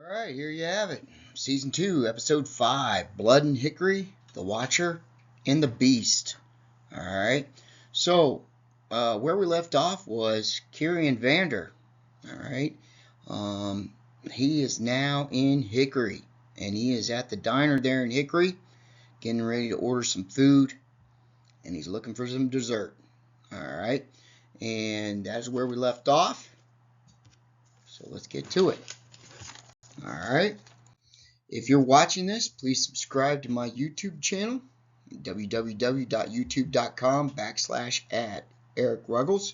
All right, here you have it. Season 2, Episode 5, Blood and Hickory, The Watcher, and the Beast. All right, so where we left off was Kierion Vander. All right, he is now in Hickory, and he is at the diner there in Hickory, getting ready to order some food, and he's looking for some dessert. All right, and that's where we left off. So let's get to it. All right. If you're watching this, please subscribe to my YouTube channel, www.youtube.com/@Ruggles.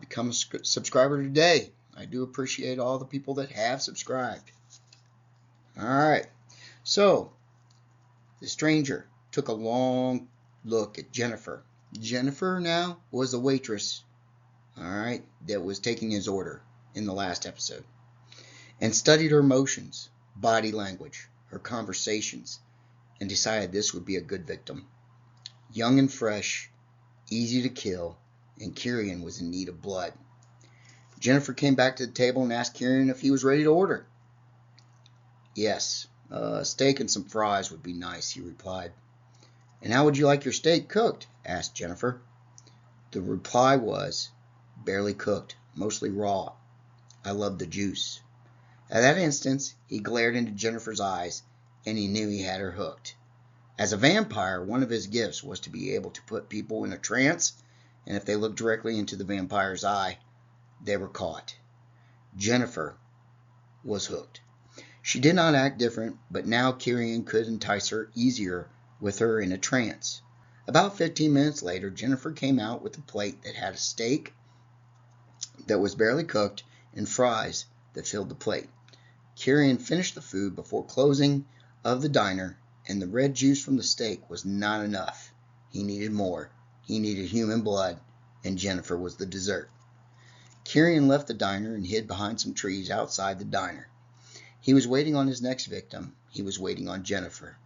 Become a subscriber today. I do appreciate all the people that have subscribed. All right. So, the stranger took a long look at Jennifer. Jennifer now was the waitress, all right, that was taking his order in the last episode, and studied her emotions, body language, her conversations, and decided this would be a good victim. Young and fresh, easy to kill, and Kierion was in need of blood. Jennifer came back to the table and asked Kierion if he was ready to order. Yes, a steak and some fries would be nice, he replied. And how would you like your steak cooked? Asked Jennifer. The reply was, barely cooked, mostly raw. I love the juice. At that instant, he glared into Jennifer's eyes, and he knew he had her hooked. As a vampire, one of his gifts was to be able to put people in a trance, and if they looked directly into the vampire's eye, they were caught. Jennifer was hooked. She did not act different, but now Kierion could entice her easier with her in a trance. About 15 minutes later, Jennifer came out with a plate that had a steak that was barely cooked and fries that filled the plate. Kierion finished the food before closing of the diner, and the red juice from the steak was not enough. He needed more. He needed human blood, and Jennifer was the dessert. Kierion left the diner and hid behind some trees outside the diner. He was waiting on his next victim. He was waiting on Jennifer.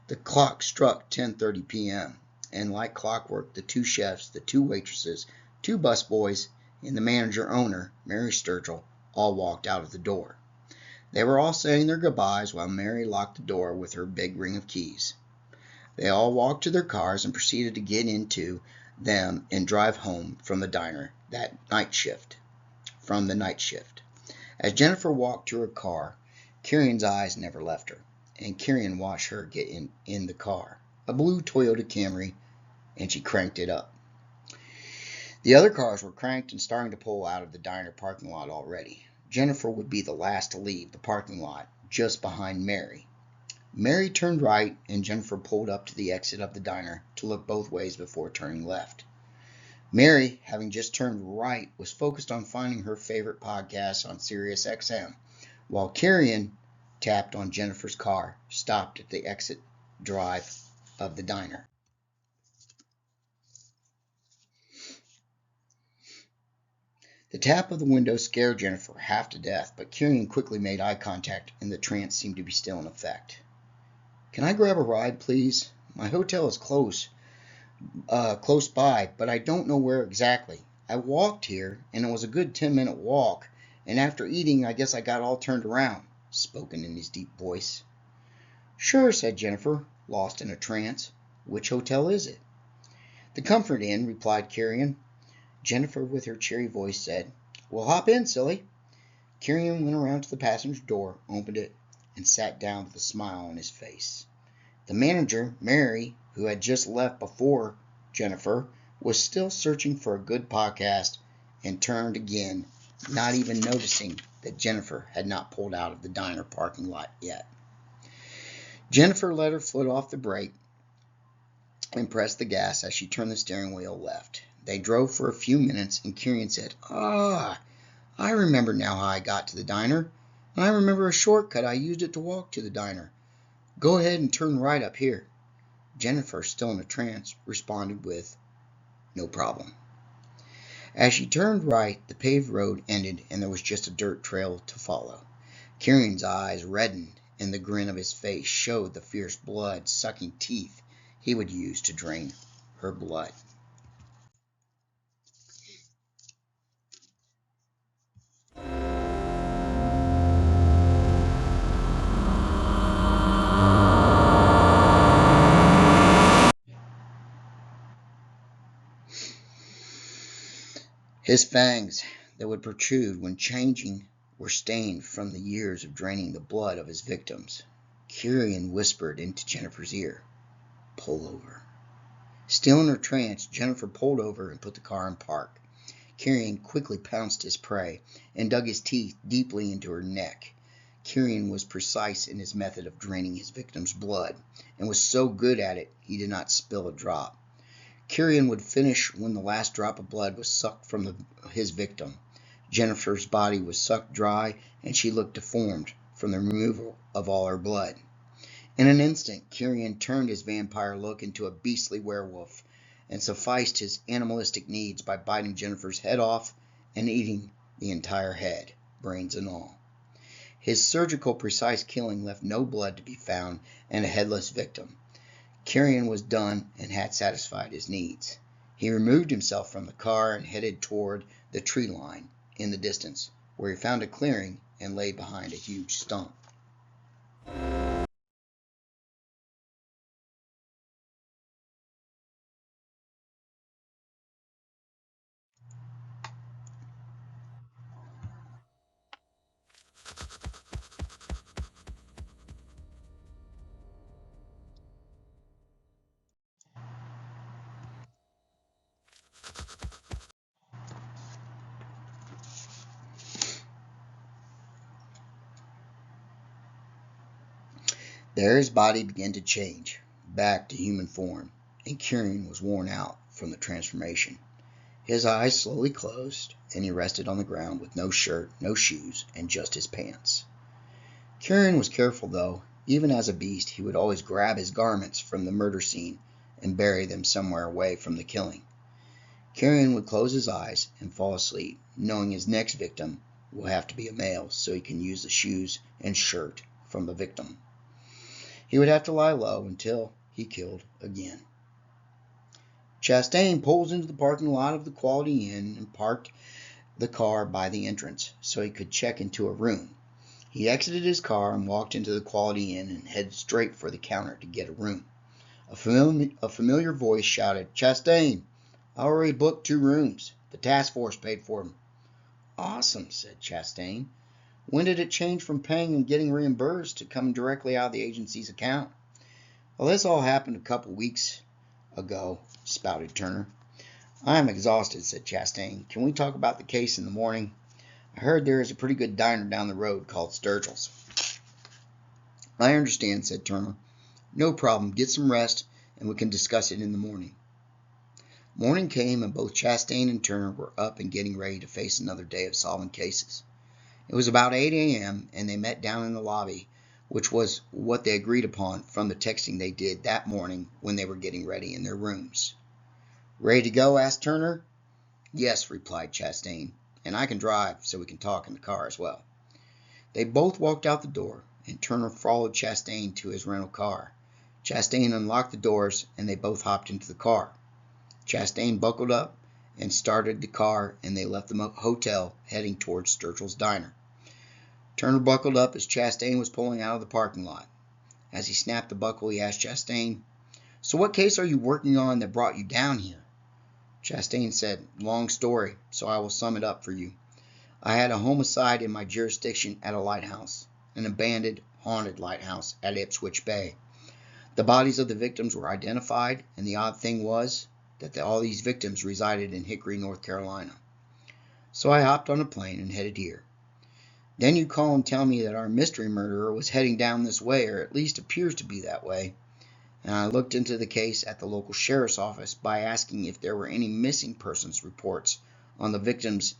The clock struck 10:30 p.m., and like clockwork, the two chefs, the two waitresses, two busboys, and the manager-owner, Mary Sturgill, all walked out of the door. They were all saying their goodbyes while Mary locked the door with her big ring of keys. They all walked to their cars and proceeded to get into them and drive home from the diner that night shift. As Jennifer walked to her car, Kierion's eyes never left her, and Kierion watched her get in the car, a blue Toyota Camry, and she cranked it up. The other cars were cranked and starting to pull out of the diner parking lot already. Jennifer would be the last to leave the parking lot, just behind Mary. Mary turned right, and Jennifer pulled up to the exit of the diner to look both ways before turning left. Mary, having just turned right, was focused on finding her favorite podcast on Sirius XM, while Kierion tapped on Jennifer's car, stopped at the exit drive of the diner. The tap of the window scared Jennifer half to death, but Kierion quickly made eye contact, and the trance seemed to be still in effect. Can I grab a ride, please? My hotel is close by, but I don't know where exactly. I walked here, and it was a good 10-minute walk, and after eating, I guess I got all turned around, spoken in his deep voice. Sure, said Jennifer, lost in a trance. Which hotel is it? The Comfort Inn, replied Kierion. Jennifer, with her cheery voice, said, Well, hop in, silly. Kierion went around to the passenger door, opened it, and sat down with a smile on his face. The manager, Mary, who had just left before Jennifer, was still searching for a good podcast and turned again, not even noticing that Jennifer had not pulled out of the diner parking lot yet. Jennifer let her foot off the brake and pressed the gas as she turned the steering wheel left. They drove for a few minutes, and Kierion said, I remember now how I got to the diner, and I remember a shortcut. I used it to walk to the diner. Go ahead and turn right up here. Jennifer, still in a trance, responded with, No problem. As she turned right, the paved road ended, and there was just a dirt trail to follow. Kierion's eyes reddened, and the grin of his face showed the fierce blood-sucking teeth he would use to drain her blood. His fangs that would protrude when changing were stained from the years of draining the blood of his victims. Kierion whispered into Jennifer's ear, "Pull over." Still in her trance, Jennifer pulled over and put the car in park. Kierion quickly pounced his prey and dug his teeth deeply into her neck. Kierion was precise in his method of draining his victim's blood, and was so good at it he did not spill a drop. Kierion would finish when the last drop of blood was sucked from his victim. Jennifer's body was sucked dry, and she looked deformed from the removal of all her blood. In an instant, Kierion turned his vampire look into a beastly werewolf, and sufficed his animalistic needs by biting Jennifer's head off and eating the entire head, brains and all. His surgical precise killing left no blood to be found and a headless victim. Kierion was done and had satisfied his needs. He removed himself from the car and headed toward the tree line in the distance, where he found a clearing and lay behind a huge stump. There his body began to change, back to human form, and Kierion was worn out from the transformation. His eyes slowly closed, and he rested on the ground with no shirt, no shoes, and just his pants. Kierion was careful, though. Even as a beast, he would always grab his garments from the murder scene and bury them somewhere away from the killing. Kierion would close his eyes and fall asleep, knowing his next victim will have to be a male so he can use the shoes and shirt from the victim. He would have to lie low until he killed again. Chastain pulls into the parking lot of the Quality Inn and parked the car by the entrance so he could check into a room. He exited his car and walked into the Quality Inn and headed straight for the counter to get a room. A familiar voice shouted, "Chastain, I already booked 2 rooms. The task force paid for them." "Awesome," said Chastain. "When did it change from paying and getting reimbursed to coming directly out of the agency's account?" "Well, this all happened a couple weeks ago," spouted Turner. "I am exhausted," said Chastain. "Can we talk about the case in the morning? I heard there is a pretty good diner down the road called Sturgill's." "I understand," said Turner. "No problem. Get some rest, and we can discuss it in the morning." Morning came, and both Chastain and Turner were up and getting ready to face another day of solving cases. It was about 8 a.m., and they met down in the lobby, which was what they agreed upon from the texting they did that morning when they were getting ready in their rooms. "Ready to go?" asked Turner. "Yes," replied Chastain, "and I can drive, so we can talk in the car as well." They both walked out the door, and Turner followed Chastain to his rental car. Chastain unlocked the doors, and they both hopped into the car. Chastain buckled up and started the car, and they left the hotel, heading towards Sturgill's diner. Turner buckled up as Chastain was pulling out of the parking lot. As he snapped the buckle, he asked Chastain, "So what case are you working on that brought you down here?" Chastain said, "Long story, so I will sum it up for you. I had a homicide in my jurisdiction at a lighthouse, an abandoned, haunted lighthouse at Ipswich Bay. The bodies of the victims were identified, and the odd thing was that all these victims resided in Hickory, North Carolina. So I hopped on a plane and headed here. Then you call and tell me that our mystery murderer was heading down this way, or at least appears to be that way. And I looked into the case at the local sheriff's office by asking if there were any missing persons reports on the victims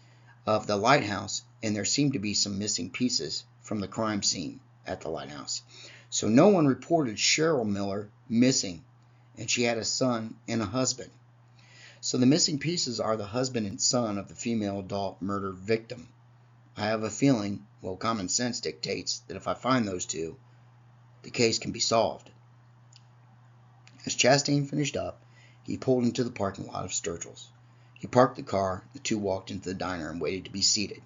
of the lighthouse, and there seemed to be some missing pieces from the crime scene at the lighthouse. So no one reported Cheryl Miller missing, and she had a son and a husband. So the missing pieces are the husband and son of the female adult murder victim. I have a feeling, well, common sense dictates that if I find those two, the case can be solved." As Chastain finished up, he pulled into the parking lot of Sturgill's. He parked the car, the two walked into the diner and waited to be seated.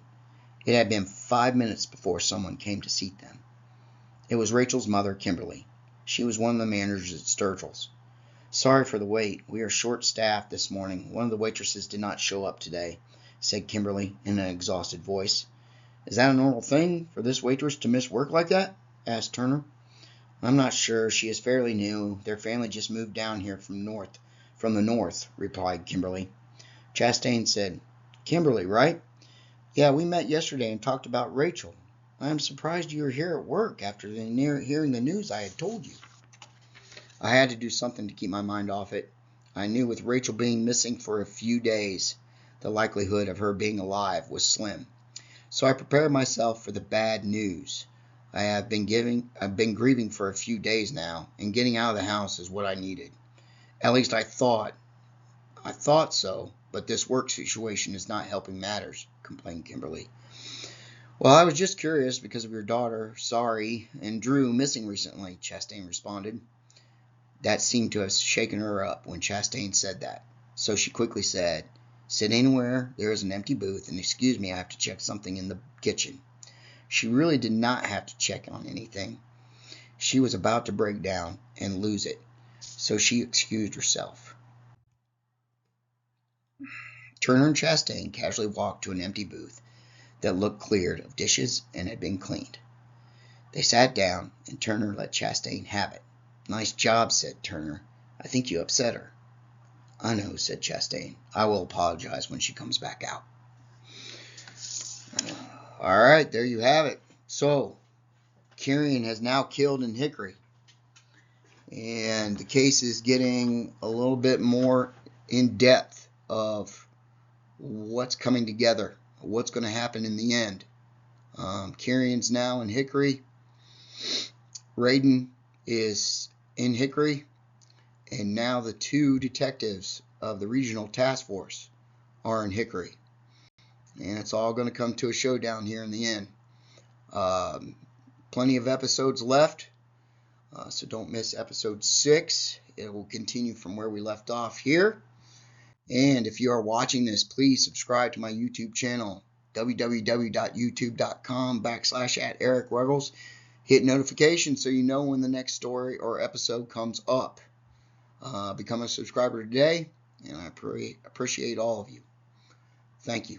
It had been 5 minutes before someone came to seat them. It was Rachel's mother, Kimberly. She was one of the managers at Sturgill's. "Sorry for the wait. We are short-staffed this morning. One of the waitresses did not show up today, said Kimberly in an exhausted voice. Is that a normal thing for this waitress to miss work like that? Asked Turner. I'm not sure. She is fairly new. Their family just moved down here from the north, replied Kimberly. Chastain said, Kimberly, right? Yeah, we met yesterday and talked about Rachel. I am surprised you are here at work after hearing the news I had told you. I had to do something to keep my mind off it. I knew with Rachel being missing for a few days, the likelihood of her being alive was slim. So I prepared myself for the bad news. I've been grieving for a few days now, and getting out of the house is what I needed. At least I thought so, but this work situation is not helping matters, complained Kimberly. Well, I was just curious because of your daughter, Sari, and Drew missing recently, Chastain responded. That seemed to have shaken her up when Chastain said that. So she quickly said, Sit anywhere, there is an empty booth, and excuse me, I have to check something in the kitchen. She really did not have to check on anything. She was about to break down and lose it, so she excused herself. Turner and Chastain casually walked to an empty booth that looked cleared of dishes and had been cleaned. They sat down, and Turner let Chastain have it. Nice job, said Turner. I think you upset her. I know, said Chastain. I will apologize when she comes back out. All right, there you have it. So, Kierion has now killed in Hickory. And the case is getting a little bit more in depth of what's coming together, what's going to happen in the end. Kierion's now in Hickory. Raiden is in Hickory. And now the two detectives of the regional task force are in Hickory. And it's all going to come to a showdown here in the end. Plenty of episodes left, so don't miss episode 6. It will continue from where we left off here. And if you are watching this, please subscribe to my YouTube channel, www.youtube.com/@Ruggles. Hit notifications so you know when the next story or episode comes up. Become a subscriber today, and I appreciate all of you. Thank you.